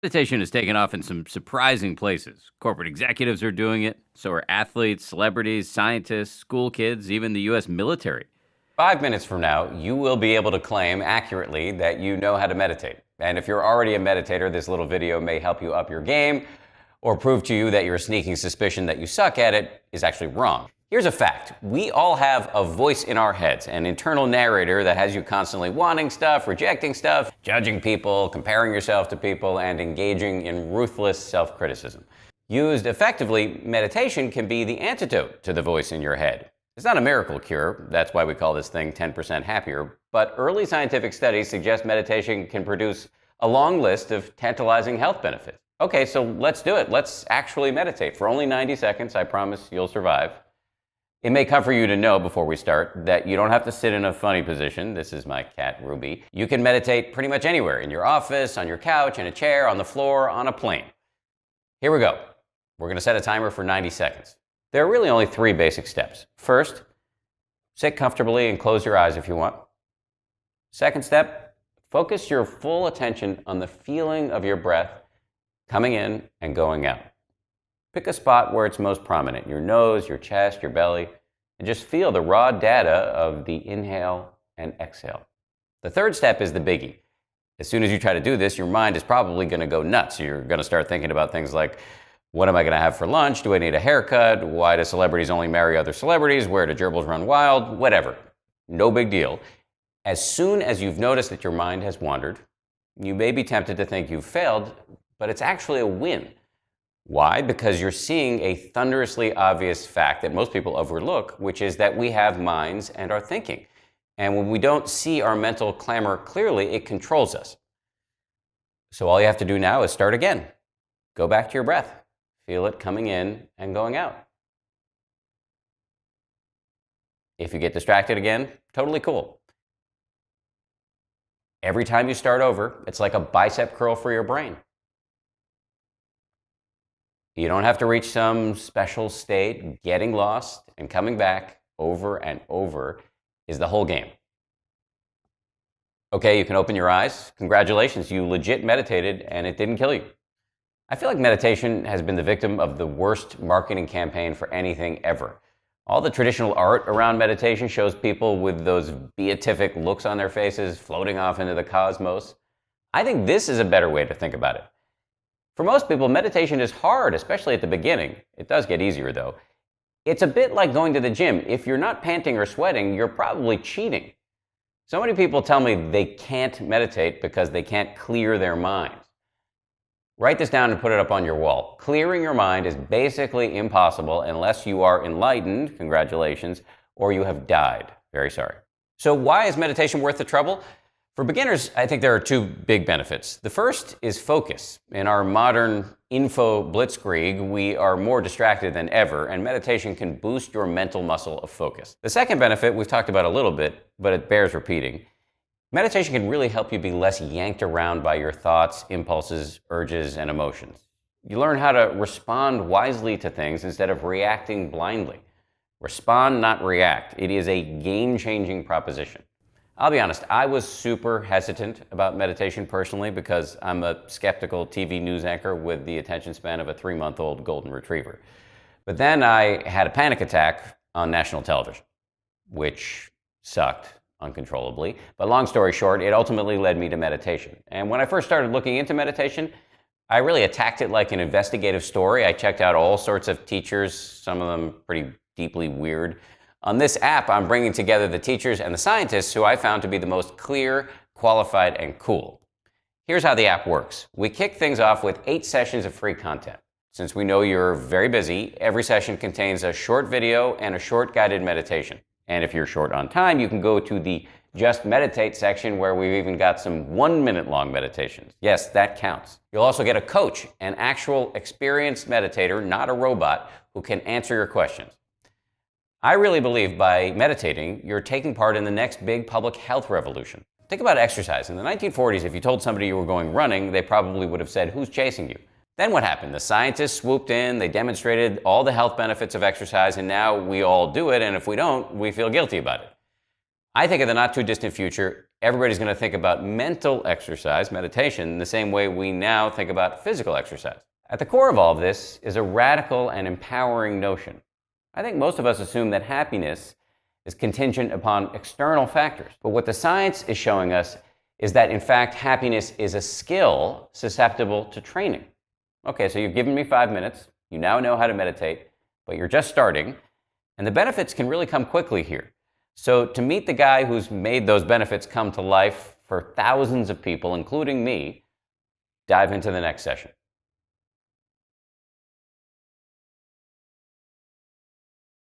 Meditation has taken off in some surprising places. Corporate executives are doing it, so are athletes, celebrities, scientists, school kids, even the U.S. military. 5 minutes from now, you will be able to claim accurately that you know how to meditate. And if you're already a meditator, this little video may help you up your game or prove to you that your sneaking suspicion that you suck at it is actually wrong. Here's a fact. We all have a voice in our heads, an internal narrator that has you constantly wanting stuff, rejecting stuff, judging people, comparing yourself to people, and engaging in ruthless self-criticism. Used effectively, meditation can be the antidote to the voice in your head. It's not a miracle cure, that's why we call this thing 10% happier, but early scientific studies suggest meditation can produce a long list of tantalizing health benefits. Okay, so let's do it. Let's actually meditate. For only 90 seconds, I promise you'll survive. It may comfort you to know before we start that you don't have to sit in a funny position. This is my cat, Ruby. You can meditate pretty much anywhere, in your office, on your couch, in a chair, on the floor, on a plane. Here we go. We're going to set a timer for 90 seconds. There are really only 3 basic steps. First, sit comfortably and close your eyes if you want. Second step, focus your full attention on the feeling of your breath coming in and going out. Pick a spot where it's most prominent, your nose, your chest, your belly, and just feel the raw data of the inhale and exhale. The third step is the biggie. As soon as you try to do this, your mind is probably going to go nuts. You're going to start thinking about things like, what am I going to have for lunch? Do I need a haircut? Why do celebrities only marry other celebrities? Where do gerbils run wild? Whatever. No big deal. As soon as you've noticed that your mind has wandered, you may be tempted to think you've failed, but it's actually a win. Why? Because you're seeing a thunderously obvious fact that most people overlook, which is that we have minds and are thinking. And when we don't see our mental clamor clearly, it controls us. So all you have to do now is start again. Go back to your breath. Feel it coming in and going out. If you get distracted again, totally cool. Every time you start over, it's like a bicep curl for your brain. You don't have to reach some special state. Getting lost and coming back over and over is the whole game. Okay, you can open your eyes. Congratulations, you legit meditated and it didn't kill you. I feel like meditation has been the victim of the worst marketing campaign for anything ever. All the traditional art around meditation shows people with those beatific looks on their faces floating off into the cosmos. I think this is a better way to think about it. For most people, meditation is hard, especially at the beginning. It does get easier, though. It's a bit like going to the gym. If you're not panting or sweating, you're probably cheating. So many people tell me they can't meditate because they can't clear their minds. Write this down and put it up on your wall. Clearing your mind is basically impossible unless you are enlightened, congratulations, or you have died. Very sorry. So why is meditation worth the trouble? For beginners, I think there are 2 big benefits. The first is focus. In our modern info blitzkrieg, we are more distracted than ever, and meditation can boost your mental muscle of focus. The second benefit we've talked about a little bit, but it bears repeating. Meditation can really help you be less yanked around by your thoughts, impulses, urges, and emotions. You learn how to respond wisely to things instead of reacting blindly. Respond, not react. It is a game-changing proposition. I'll be honest, I was super hesitant about meditation personally because I'm a skeptical TV news anchor with the attention span of a 3-month-old golden retriever. But then I had a panic attack on national television, which sucked uncontrollably. But long story short, it ultimately led me to meditation. And when I first started looking into meditation, I really attacked it like an investigative story. I checked out all sorts of teachers, some of them pretty deeply weird. On this app, I'm bringing together the teachers and the scientists who I found to be the most clear, qualified, and cool. Here's how the app works. We kick things off with 8 sessions of free content. Since we know you're very busy, every session contains a short video and a short guided meditation. And if you're short on time, you can go to the Just Meditate section where we've even got some 1-minute long meditations. Yes, that counts. You'll also get a coach, an actual experienced meditator, not a robot, who can answer your questions. I really believe by meditating, you're taking part in the next big public health revolution. Think about exercise. In the 1940s, if you told somebody you were going running, they probably would have said, "Who's chasing you?" Then what happened? The scientists swooped in, they demonstrated all the health benefits of exercise, and now we all do it, and if we don't, we feel guilty about it. I think in the not too distant future, everybody's going to think about mental exercise, meditation, the same way we now think about physical exercise. At the core of all of this is a radical and empowering notion. I think most of us assume that happiness is contingent upon external factors. But what the science is showing us is that, in fact, happiness is a skill susceptible to training. Okay, so you've given me 5 minutes. You now know how to meditate, but you're just starting. And the benefits can really come quickly here. So to meet the guy who's made those benefits come to life for thousands of people, including me, dive into the next session.